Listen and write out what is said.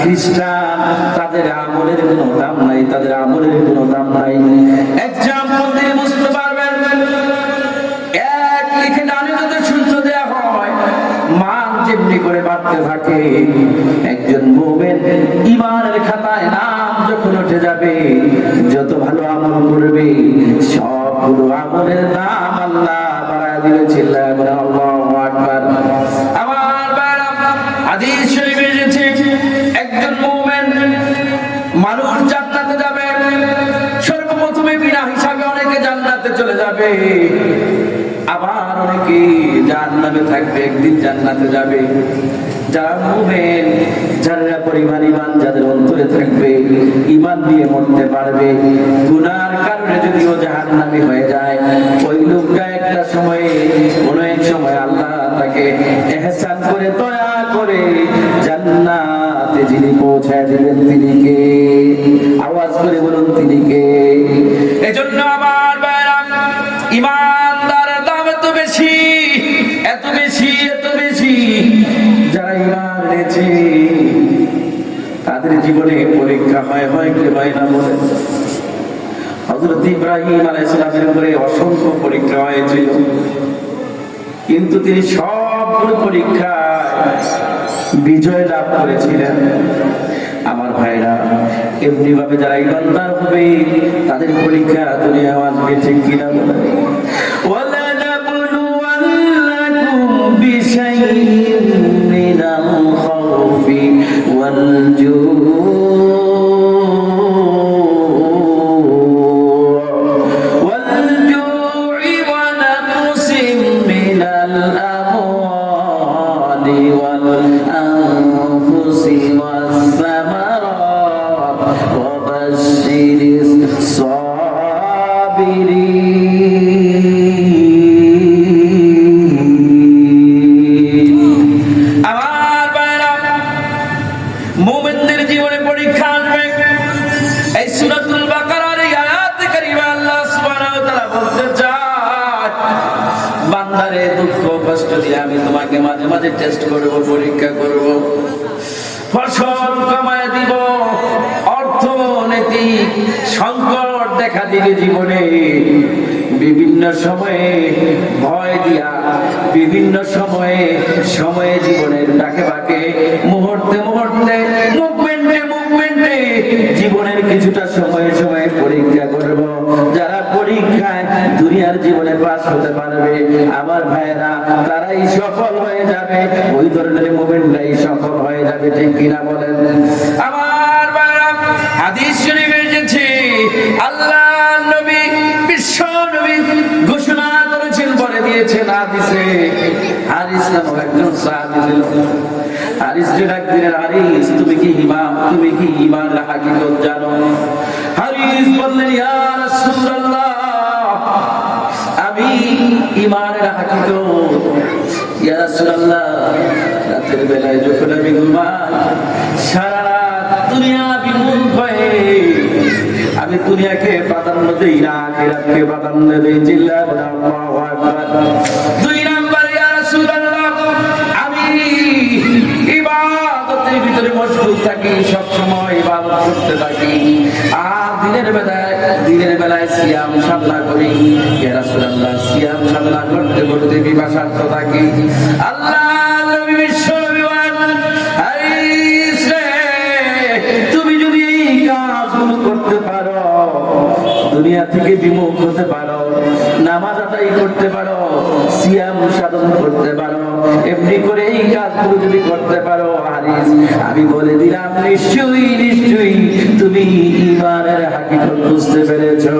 খ্রিস্টান, তাদের আমলের কোনো দাম নাই, তাদের আমলের কোনো দাম নাই। এক্সাম্পল দিয়ে বুঝতে পারবেন, এক লিখে ডানে যদি শূন্য দেয়া হয়, মান যেমনি করে বাড়তে থাকে। একজন মুমিন ঈমানের খাতায় নাম যখন উঠে যাবে, যত ভালো আমল করবে সবগুলো আমলের নাম আল্লাহ বাড়ায় দিবে। চিল্লায় বলেন আল্লাহু আকবার। আমার ভাইরা, হাদিস শরীফে এসেছে একজন মুমিন মানুষ জান্নাতে যাবে, সর্বপ্রথমে বিনা হিসাবে অনেকে জান্নাতে চলে যাবে, আবার অনেকে জাহান্নামে থাকবে, একদিন জান্নাতে যাবে। যারা মুমিন, যারা পরিমাণ ঈমান যাদের অন্তরে থাকবে, ঈমান নিয়ে মরতে পারবে, গুনার কারণে যদিও জাহান্নামী হয়ে যায়, ওই লোকটা একটা সময়ে কোনো এক সময় আল্লাহ তাকে ইহসান করে দয়া করে জান্নাতে যিনি পৌঁছায় দিবেন তিনি কে? আওয়াজ করে বলুন তিনি কে? এজন্য আমার ভাইরা, ঈমানদারের দাম এত বেশি, এত বেশি, এত বেশি। যারা ঈমান এনেছে তাদের জীবনে পরীক্ষা হয় কি হয় না বলেন? হযরত ইব্রাহিম আলাইহিস সালামের উপরে অসংখ্য পরীক্ষা হয়েছিল, কিন্তু তিনি সবগুলো পরীক্ষায় বিজয় লাভ করেছিলেন। আমার ভাইরা, এমনি ভাবে যারা ঈমানদার হবে তাদের পরীক্ষা দুনিয়ায় আসবে, ঠিক কিনা বলেন? ওয়ালা নাবলুওয়ান্নাকুম বিশাইইন মিনাল খাউফি ওয়াল জু'i ওয়া নাকসিম মিনাল আমওয়ালি ওয়াল আনফুসি ওয়াস সামারাত ওয়া বাশশিরিস সাবিরিন। আমার ভাইরা, মুমিনদের জীবনে পরীক্ষা আসবে। এই সূরাতুল বাকারার এই আয়াতে কারিমা আল্লাহ সুবহানাহু ওয়া তাআলা বলতে চায়, বান্দারে দুঃখ কষ্ট দিয়ে আমি তোমাকে মাঝে মাঝে টেস্ট করব, পরীক্ষা করব, ফসল কমায় দিব, অর্থনৈতিক সংকট দেখা দিবে জীবনে, বিভিন্ন সময়ে ভয় দিয়া, বিভিন্ন সময়ে সময়ে জীবনের ডাকে বাকে, মুহূর্তে মুহূর্তে, মুভমেন্টে জীবনের কিছুটা সময়ে সময়ে পরীক্ষা করব। যারা পরীক্ষায় দুনিয়ার জীবনে পাস হতে পারবে, আমার ভাইয়েরা, তারাই সফল হয়ে যাবে। ওই ধরনের মুভমেন্টটাই সফল হয়ে যাবে, ঠিক কিনা বলেন? আমার ভাইয়েরা, হাদিস শরীফে এসেছে আল্লাহ নবী, বিশ্ব নবী ঘোষণা করেছেন, বলে দিয়েছেন হাদিসে। হারিস নামক একজন সাহাবী ছিল। হারিস ডাক দিলেন, হারিস তুমি কি ঈমানের হাকিকত জানো? হারিস বললেন, ইয়া রাসূলুল্লাহ, আমি ঈমানের হাকিকত, ইয়া রাসূলুল্লাহ, রাতের বেলায় যখন আমি ঘুমাই, সারা রাত দুনিয়া বিমুখ হয়ে আমি দুনিয়াকে প্রাধান্য দেই না, আখিরাতকে প্রাধান্য দেই। চিল্লায় বলেন আল্লাহু আকবার। দুই নাম্বার, ইয়া রাসূলুল্লাহ, আমি ইবাদতের ভিতরে মশগুল থাকি, সব সময় ইবাদত করতে থাকি, আর দিনের বেলায় সিয়াম সাধনা করি। ইয়া রাসূলুল্লাহ, সিয়াম সাধনা করতে করতে বিপাশার্ত থাকি। আল্লাহ নবী বিশ্ব নবী বলেন, হারিস রে, তুমি যদি এই কাজগুলো করতে পারো, দুনিয়া থেকে বিমুখ হতে পারো, নামাজ আদায় করতে পারো, সিয়াম সাধন করতে পারো, এমনি করে এই কাজগুলো যদি করতে পারো, হারিস, আমি বলে দিলাম নিশ্চয়ই নিশ্চয়ই তুমি ঈমানের হাকিকত বুঝতে পেরেছো।